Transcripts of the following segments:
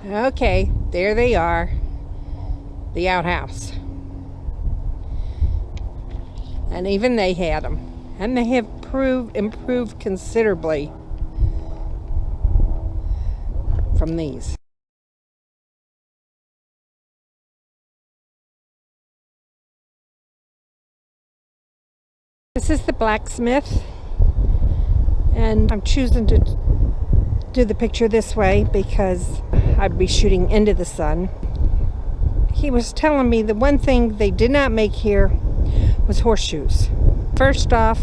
Okay, there they are, the outhouse. And even they had them. And they have improved considerably from these. This is the Blacksmith, and I'm choosing to do the picture this way because I'd be shooting into the sun. He was telling me the one thing they did not make here was horseshoes. First off,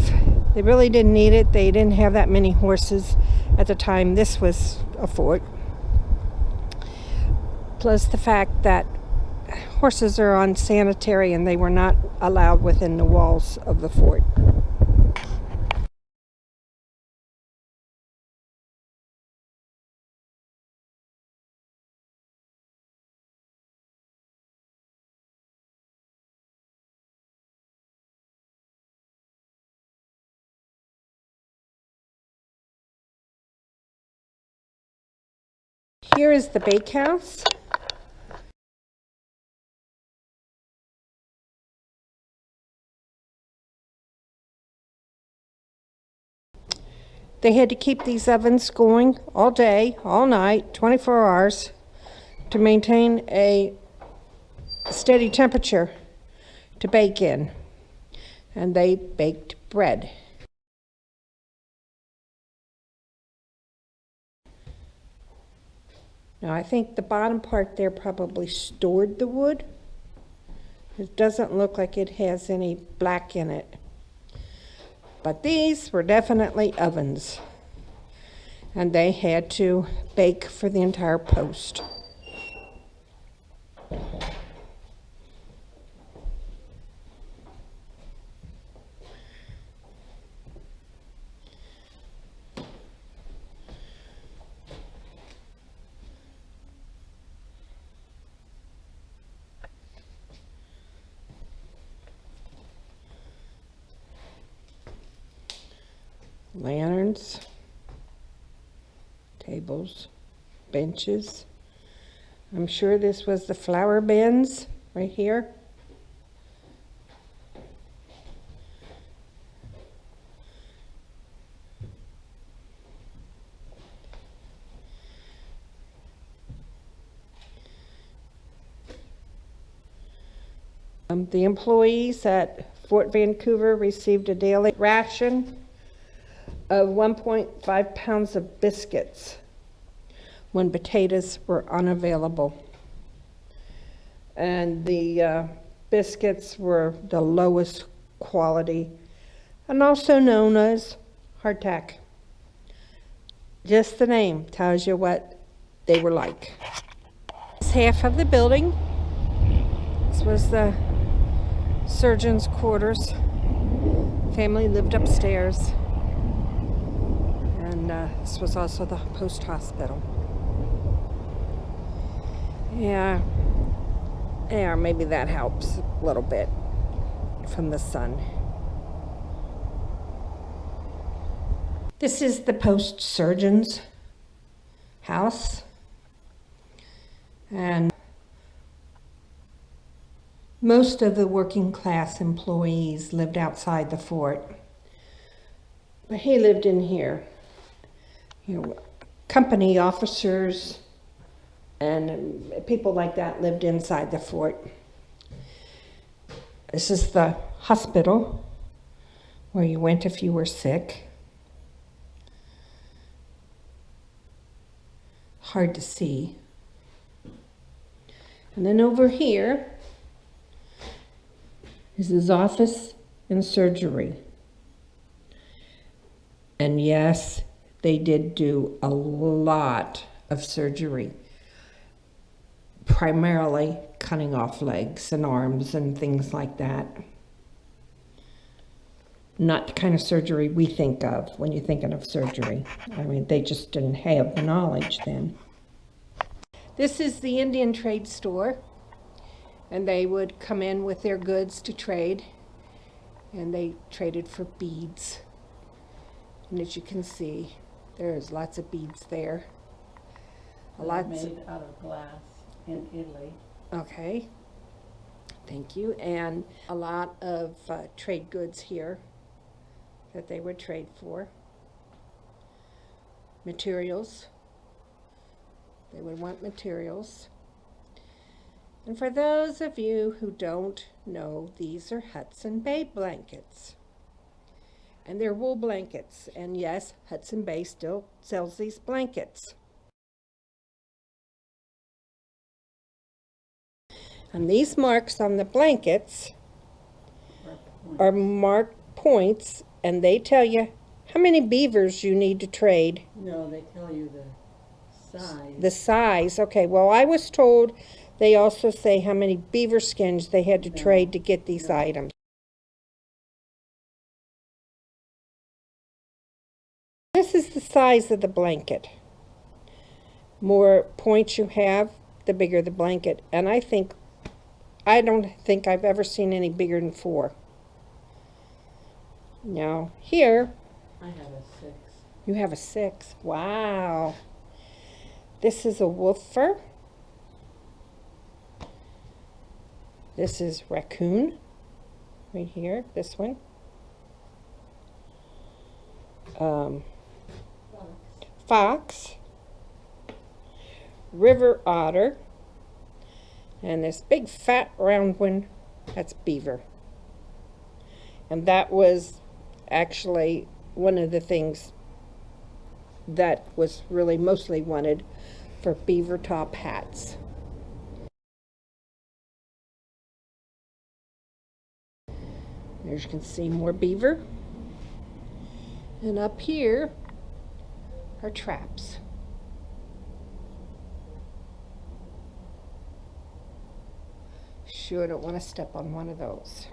they really didn't need it. They didn't have that many horses at the time this was a fort. Plus the fact that horses are unsanitary and they were not allowed within the walls of the fort. Here is the bakehouse. They had to keep these ovens going all day, all night, 24 hours to maintain a steady temperature to bake in. And they baked bread. Now I think the bottom part there probably stored the wood. It doesn't look like it has any black in it. But these were definitely ovens. And they had to bake for the entire post. Lanterns, tables, benches. I'm sure this was the flour bins right here. The employees at Fort Vancouver received a daily ration of 1.5 pounds of biscuits when potatoes were unavailable. And the biscuits were the lowest quality and also known as hardtack. Just the name tells you what they were like. This half of the building. This was the surgeon's quarters. Family lived upstairs. And this was also the post hospital. Yeah, maybe that helps a little bit from the sun. This is the post surgeon's house. And most of the working class employees lived outside the fort. But he lived in here. Company officers and people like that lived inside the fort. This is the hospital where you went if you were sick. Hard to see. And then over here is his office and surgery. And yes, they did do a lot of surgery, primarily cutting off legs and arms and things like that. Not the kind of surgery we think of when you're thinking of surgery. I mean, they just didn't have the knowledge then. This is the Indian trade store, and they would come in with their goods to trade, and they traded for beads. And as you can see, there's lots of beads there. Made out of glass in Italy. Okay. Thank you. And a lot of trade goods here that they would trade for. Materials. They would want materials. And for those of you who don't know, these are Hudson Bay blankets. And they're wool blankets. And yes, Hudson Bay still sells these blankets. And these marks on the blankets are marked points, and they tell you how many beavers you need to trade. No, they tell you the size. The size. Okay, well, I was told they also say how many beaver skins they had to trade to get these items. This is the size of the blanket. More points you have, the bigger the blanket. And I don't think I've ever seen any bigger than 4. Now, here, I have a 6. you have a 6. Wow. This is a woofer. This is raccoon, right here, this one. Fox. River otter. And this big fat round one, that's beaver. And that was actually one of the things that was really mostly wanted for beaver top hats. As you can see, more beaver. And up here are traps. Sure don't want to step on one of those.